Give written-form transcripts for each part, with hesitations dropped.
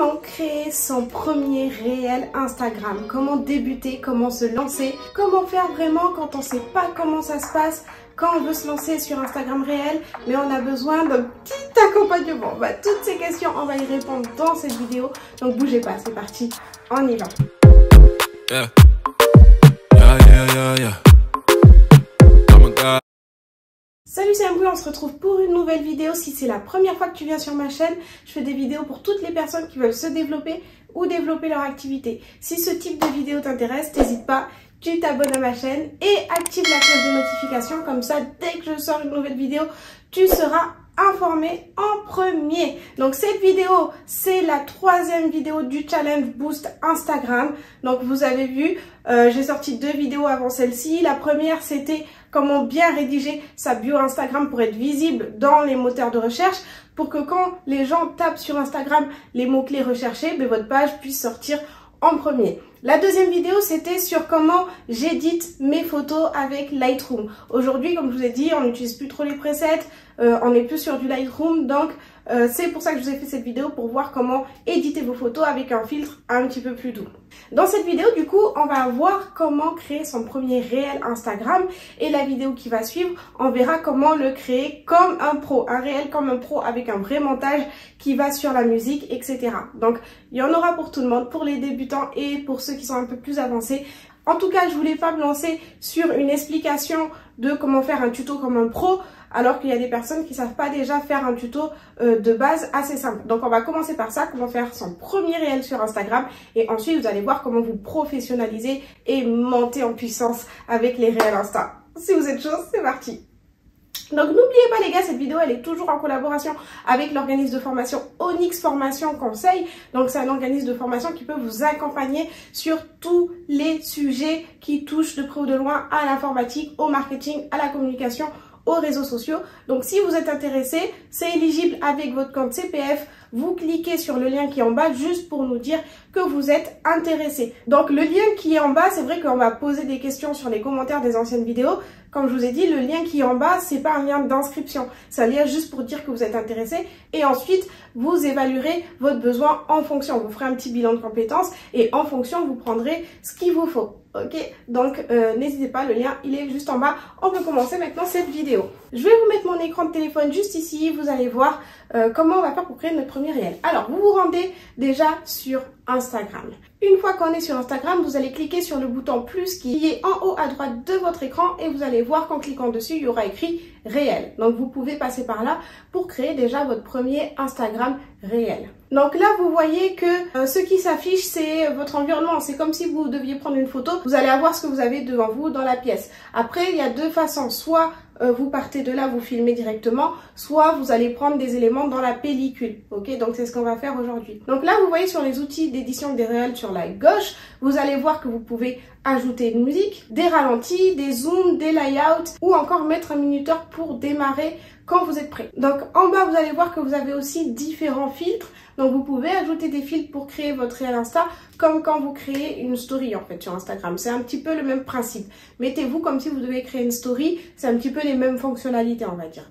Comment créer son premier réel Instagram? Comment débuter? Comment se lancer? Comment faire vraiment quand on ne sait pas comment ça se passe? Quand on veut se lancer sur Instagram réel, mais on a besoin d'un petit accompagnement. Toutes ces questions, on va y répondre dans cette vidéo. Donc bougez pas, c'est parti, on y va. Yeah. Salut, c'est Ambrou, on se retrouve pour une nouvelle vidéo. Si c'est la première fois que tu viens sur ma chaîne, je fais des vidéos pour toutes les personnes qui veulent se développer ou développer leur activité. Si ce type de vidéo t'intéresse, n'hésite pas, tu t'abonnes à ma chaîne et active la cloche de notification. Comme ça, dès que je sors une nouvelle vidéo, tu seras informé en premier. Donc cette vidéo, c'est la troisième vidéo du challenge Boost Instagram. Donc vous avez vu, j'ai sorti 2 vidéos avant celle-ci. La première, c'était comment bien rédiger sa bio Instagram pour être visible dans les moteurs de recherche, pour que quand les gens tapent sur Instagram les mots-clés recherchés, votre page puisse sortir en premier. La deuxième vidéo, c'était sur comment j'édite mes photos avec Lightroom. Aujourd'hui, comme je vous ai dit, on n'utilise plus trop les presets, on est plus sur du Lightroom, donc c'est pour ça que je vous ai fait cette vidéo, pour voir comment éditer vos photos avec un filtre un petit peu plus doux. Dans cette vidéo, du coup, on va voir comment créer son premier réel Instagram, et la vidéo qui va suivre, on verra comment le créer comme un pro, un réel comme un pro avec un vrai montage qui va sur la musique, etc. Donc, il y en aura pour tout le monde, pour les débutants et pour ceux qui sont un peu plus avancés. En tout cas, je voulais pas me lancer sur une explication de comment faire un tuto comme un pro, alors qu'il y a des personnes qui savent pas déjà faire un tuto de base assez simple. Donc on va commencer par ça, comment faire son premier réel sur Instagram, et ensuite vous allez voir comment vous professionnaliser et monter en puissance avec les réels Insta. Si vous êtes chaud, c'est parti. Donc n'oubliez pas les gars, cette vidéo elle est toujours en collaboration avec l'organisme de formation Onyx Formation Conseil. Donc c'est un organisme de formation qui peut vous accompagner sur tous les sujets qui touchent de près ou de loin à l'informatique, au marketing, à la communication, aux réseaux sociaux. Donc si vous êtes intéressé, c'est éligible avec votre compte CPF. Vous cliquez sur le lien qui est en bas juste pour nous dire que vous êtes intéressé. Donc le lien qui est en bas, c'est vrai qu'on va poser des questions sur les commentaires des anciennes vidéos. Comme je vous ai dit, le lien qui est en bas, c'est pas un lien d'inscription. C'est un lien juste pour dire que vous êtes intéressé. Et ensuite, vous évaluerez votre besoin en fonction. Vous ferez un petit bilan de compétences et en fonction, vous prendrez ce qu'il vous faut. Ok, donc n'hésitez pas, le lien il est juste en bas. On peut commencer maintenant cette vidéo. Je vais vous mettre mon écran de téléphone juste ici. Vous allez voir comment on va faire pour créer notre premier réel. Alors vous vous rendez déjà sur Instagram. Une fois qu'on est sur Instagram, vous allez cliquer sur le bouton plus qui est en haut à droite de votre écran, et vous allez voir qu'en cliquant dessus, il y aura écrit réel. Donc vous pouvez passer par là pour créer déjà votre premier Instagram réel. Donc là, vous voyez que ce qui s'affiche, c'est votre environnement. C'est comme si vous deviez prendre une photo. Vous allez avoir ce que vous avez devant vous dans la pièce. Après, il y a 2 façons. Soit vous partez de là, vous filmez directement, soit vous allez prendre des éléments dans la pellicule. Ok, donc c'est ce qu'on va faire aujourd'hui. Donc là, vous voyez sur les outils d'édition des réels sur la gauche, vous allez voir que vous pouvez ajouter une musique, des ralentis, des zooms, des layouts, ou encore mettre un minuteur pour démarrer quand vous êtes prêt. Donc en bas, vous allez voir que vous avez aussi différents filtres. Donc vous pouvez ajouter des filtres pour créer votre réel Insta, comme quand vous créez une story en fait sur Instagram. C'est un petit peu le même principe. Mettez-vous comme si vous devez créer une story, c'est un petit peu les mêmes fonctionnalités, on va dire.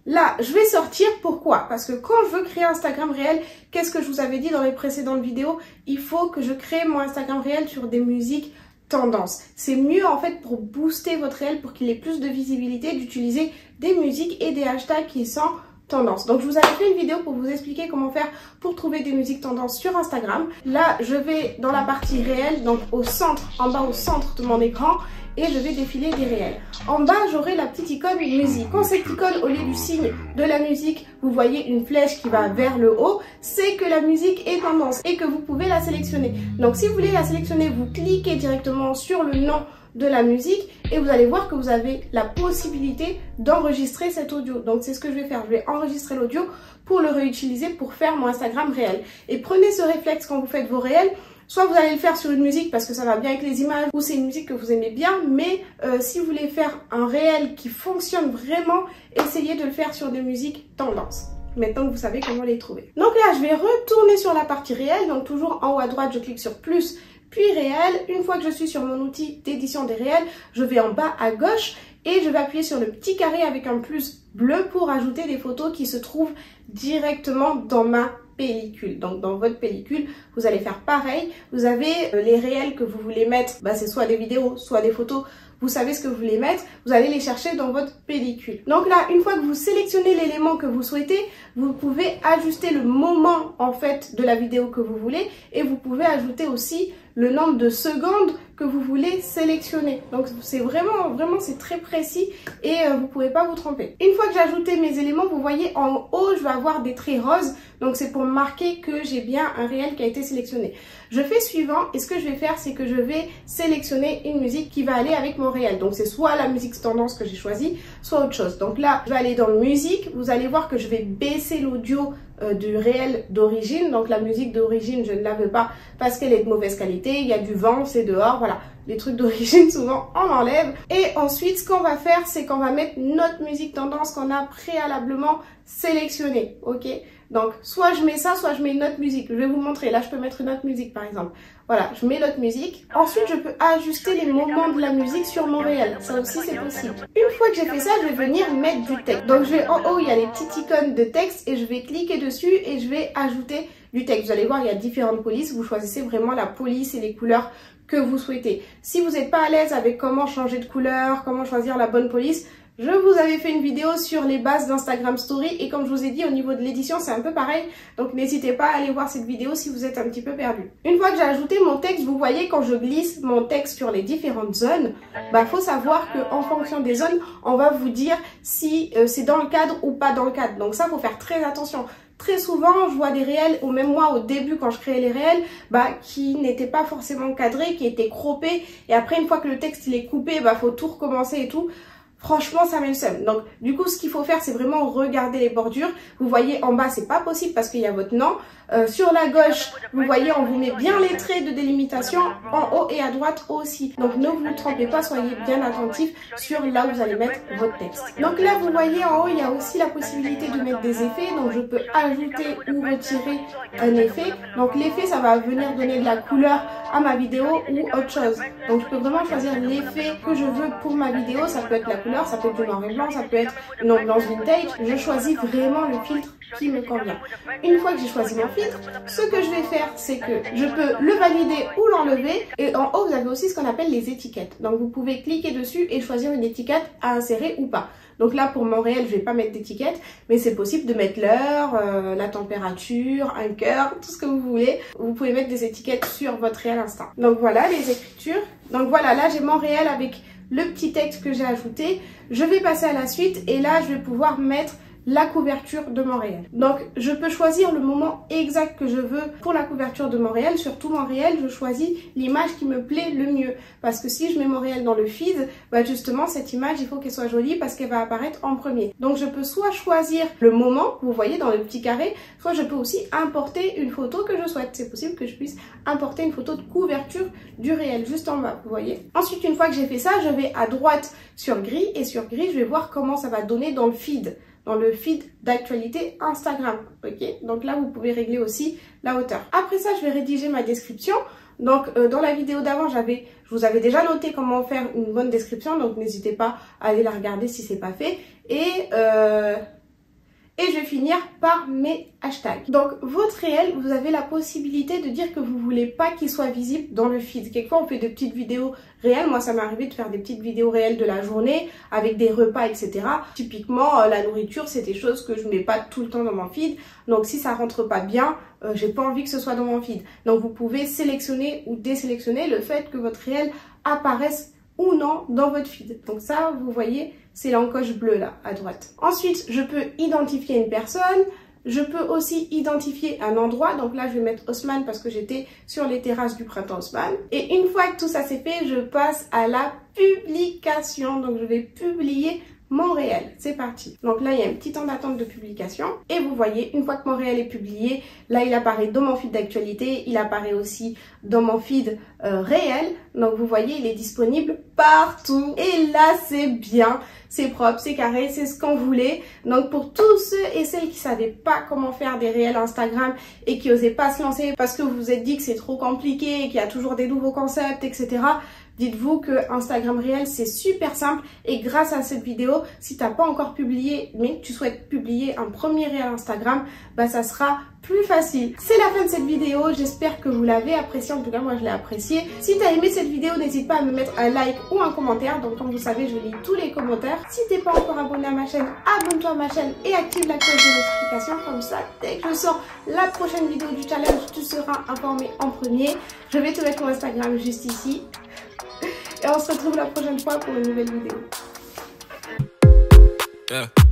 Là, je vais sortir. Pourquoi? Parce que quand je veux créer Instagram réel, qu'est-ce que je vous avais dit dans les précédentes vidéos? Il faut que je crée mon Instagram réel sur des musiques tendance. C'est mieux en fait pour booster votre réel, pour qu'il ait plus de visibilité, d'utiliser des musiques et des hashtags qui sont tendance. Donc je vous avais fait une vidéo pour vous expliquer comment faire pour trouver des musiques tendances sur Instagram. Là, je vais dans la partie réelle, donc au centre, en bas au centre de mon écran, et je vais défiler des réels. En bas, j'aurai la petite icône musique. Quand cette icône, au lieu du signe de la musique, vous voyez une flèche qui va vers le haut, c'est que la musique est tendance et que vous pouvez la sélectionner. Donc si vous voulez la sélectionner, vous cliquez directement sur le nom de la musique et vous allez voir que vous avez la possibilité d'enregistrer cet audio. Donc c'est ce que je vais faire, je vais enregistrer l'audio pour le réutiliser pour faire mon Instagram réel. Et prenez ce réflexe quand vous faites vos réels. Soit vous allez le faire sur une musique parce que ça va bien avec les images, ou c'est une musique que vous aimez bien, mais si vous voulez faire un réel qui fonctionne vraiment, essayez de le faire sur des musiques tendance. Maintenant que vous savez comment les trouver. Donc là, je vais retourner sur la partie réelle. Donc toujours en haut à droite, je clique sur plus, puis réel. Une fois que je suis sur mon outil d'édition des réels, je vais en bas à gauche et je vais appuyer sur le petit carré avec un plus bleu pour ajouter des photos qui se trouvent directement dans ma pellicule. Donc dans votre pellicule, vous allez faire pareil. Vous avez les réels que vous voulez mettre, c'est soit des vidéos, soit des photos. Vous savez ce que vous voulez mettre, vous allez les chercher dans votre pellicule. Donc là, une fois que vous sélectionnez l'élément que vous souhaitez, vous pouvez ajuster le moment en fait de la vidéo que vous voulez et vous pouvez ajouter aussi le nombre de secondes que vous voulez sélectionner. Donc c'est vraiment c'est très précis et vous pouvez pas vous tromper. Une fois que j'ai ajouté mes éléments, vous voyez en haut, je vais avoir des traits roses. Donc c'est pour marquer que j'ai bien un réel qui a été sélectionné. Je fais suivant et ce que je vais faire, c'est que je vais sélectionner une musique qui va aller avec mon réel. Donc c'est soit la musique tendance que j'ai choisie, soit autre chose. Donc là, je vais aller dans musique. Vous allez voir que je vais baisser l'audio du réel d'origine. Donc la musique d'origine, je ne la veux pas parce qu'elle est de mauvaise qualité. Il y a du vent, c'est dehors, voilà. Les trucs d'origine, souvent, on enlève. Et ensuite, ce qu'on va faire, c'est qu'on va mettre notre musique tendance qu'on a préalablement sélectionnée, ok? Donc, soit je mets ça, soit je mets une autre musique. Je vais vous montrer. Là, je peux mettre une autre musique, par exemple. Voilà, je mets l'autre musique. Ensuite, je peux ajuster les moments de la musique sur mon réel. Ça aussi, c'est possible. Une fois que j'ai fait ça, je vais venir mettre du texte. Donc, en haut, il y a les petites icônes de texte et je vais cliquer dessus et je vais ajouter du texte. Vous allez voir, il y a différentes polices. Vous choisissez vraiment la police et les couleurs que vous souhaitez. Si vous n'êtes pas à l'aise avec comment changer de couleur, comment choisir la bonne police, je vous avais fait une vidéo sur les bases d'Instagram Story et comme je vous ai dit, au niveau de l'édition, c'est un peu pareil. Donc n'hésitez pas à aller voir cette vidéo si vous êtes un petit peu perdu. Une fois que j'ai ajouté mon texte, vous voyez quand je glisse mon texte sur les différentes zones, faut savoir qu'en fonction des zones, on va vous dire si c'est dans le cadre ou pas dans le cadre. Donc ça, faut faire très attention. Très souvent, je vois des réels, ou même moi au début quand je créais les réels, qui n'étaient pas forcément cadrés, qui étaient croppés. Et après, une fois que le texte il est coupé, faut tout recommencer et tout. Franchement, ça met le seum. Donc, du coup, ce qu'il faut faire, c'est vraiment regarder les bordures. Vous voyez, en bas, c'est pas possible parce qu'il y a votre nom. Sur la gauche, vous voyez, on vous met bien les traits de délimitation. En haut et à droite aussi. Donc, ne vous trompez pas, soyez bien attentifs sur là où vous allez mettre votre texte. Donc là, vous voyez, en haut, il y a aussi la possibilité de mettre des effets. Donc, je peux ajouter ou retirer un effet. Donc, l'effet, ça va venir donner de la couleur à ma vidéo ou autre chose. Donc, je peux vraiment choisir l'effet que je veux pour ma vidéo. Ça peut être la couleur, ça peut être du noir et blanc, ça peut être une ambiance vintage. Je choisis vraiment le filtre qui me convient. Une fois que j'ai choisi mon filtre, ce que je vais faire, c'est que je peux le valider ou l'enlever. Et en haut, vous avez aussi ce qu'on appelle les étiquettes. Donc, vous pouvez cliquer dessus et choisir une étiquette à insérer ou pas. Donc là, pour mon réel, je vais pas mettre d'étiquette, mais c'est possible de mettre l'heure, la température, un cœur, tout ce que vous voulez. Vous pouvez mettre des étiquettes sur votre réel instant. Donc voilà, les écritures. Donc voilà, là, j'ai mon réel avec le petit texte que j'ai ajouté. Je vais passer à la suite et là, je vais pouvoir mettre la couverture de mon réel. Donc, je peux choisir le moment exact que je veux pour la couverture de mon réel. Surtout mon réel, je choisis l'image qui me plaît le mieux. Parce que si je mets mon réel dans le feed, justement, cette image, il faut qu'elle soit jolie parce qu'elle va apparaître en premier. Donc, je peux soit choisir le moment, vous voyez dans le petit carré, soit je peux aussi importer une photo que je souhaite. C'est possible que je puisse importer une photo de couverture du réel, juste en bas, vous voyez. Ensuite, une fois que j'ai fait ça, je vais à droite sur gris et sur gris, je vais voir comment ça va donner dans le feed. Dans le feed d'actualité Instagram, ok? Donc là, vous pouvez régler aussi la hauteur. Après ça, je vais rédiger ma description. Donc, dans la vidéo d'avant, je vous avais déjà noté comment faire une bonne description. Donc, n'hésitez pas à aller la regarder si c'est pas fait. Et je vais finir par mes hashtags. Donc, votre réel, vous avez la possibilité de dire que vous voulez pas qu'il soit visible dans le feed. Quelquefois, on fait des petites vidéos réelles. Moi, ça m'est arrivé de faire des petites vidéos réelles de la journée avec des repas, etc. Typiquement, la nourriture, c'est des choses que je mets pas tout le temps dans mon feed. Donc, si ça rentre pas bien, j'ai pas envie que ce soit dans mon feed. Donc, vous pouvez sélectionner ou désélectionner le fait que votre réel apparaisse ou non dans votre feed. Donc ça, vous voyez, c'est l'encoche bleue là, à droite. Ensuite, je peux identifier une personne. Je peux aussi identifier un endroit. Donc là, je vais mettre Haussmann parce que j'étais sur les terrasses du printemps Haussmann. Et une fois que tout ça c'est fait, je passe à la publication. Donc, je vais publier mon réel. C'est parti. Donc là, il y a un petit temps d'attente de publication. Et vous voyez, une fois que mon réel est publié, là, il apparaît dans mon feed d'actualité. Il apparaît aussi dans mon feed réel. Donc, vous voyez, il est disponible partout. Et là, c'est bien. C'est propre, c'est carré, c'est ce qu'on voulait. Donc, pour tous ceux et celles qui savaient pas comment faire des réels Instagram et qui osaient pas se lancer parce que vous vous êtes dit que c'est trop compliqué et qu'il y a toujours des nouveaux concepts, etc., Dites-vous que Instagram Réel, c'est super simple et grâce à cette vidéo, si tu n'as pas encore publié, mais que tu souhaites publier un premier Réel Instagram, bah ça sera plus facile. C'est la fin de cette vidéo, j'espère que vous l'avez appréciée, en tout cas moi je l'ai appréciée. Si tu as aimé cette vidéo, n'hésite pas à me mettre un like ou un commentaire, donc comme vous savez, je lis tous les commentaires. Si tu n'es pas encore abonné à ma chaîne, abonne-toi à ma chaîne et active la cloche de notification, comme ça, dès que je sors la prochaine vidéo du challenge, tu seras informé en premier. Je vais te mettre mon Instagram juste ici. Et on se retrouve la prochaine fois pour une nouvelle vidéo. Yeah.